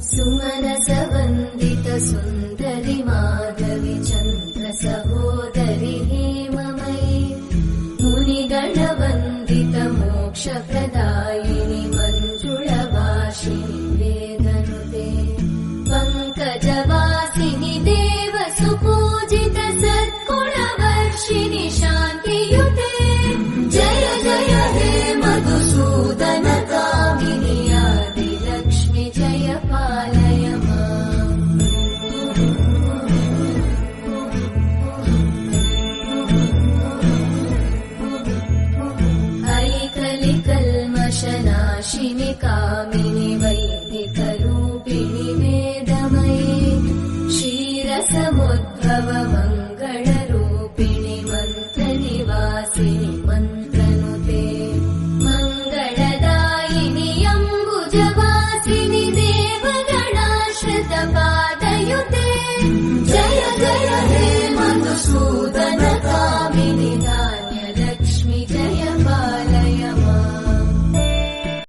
सुमनसवन्दित सुन्दरि माधवि चन्द्र सहोदरि हेममयि मुनिगणवन्दित मोक्षप्रदायिनि मञ्जुळभाषिणि वेदनुते पङ्कजवासिनि देव सुपूजित सद्गुणवर्षिणि शान्तियुते जय जय हे मधुसूदन कामिनि आदिलक्ष्मि जय पालय माम् ऐकलिकल्मषनाशिनि कामिनि वैदिकरूपिणि वेदमयि क्षीरसमुद्भव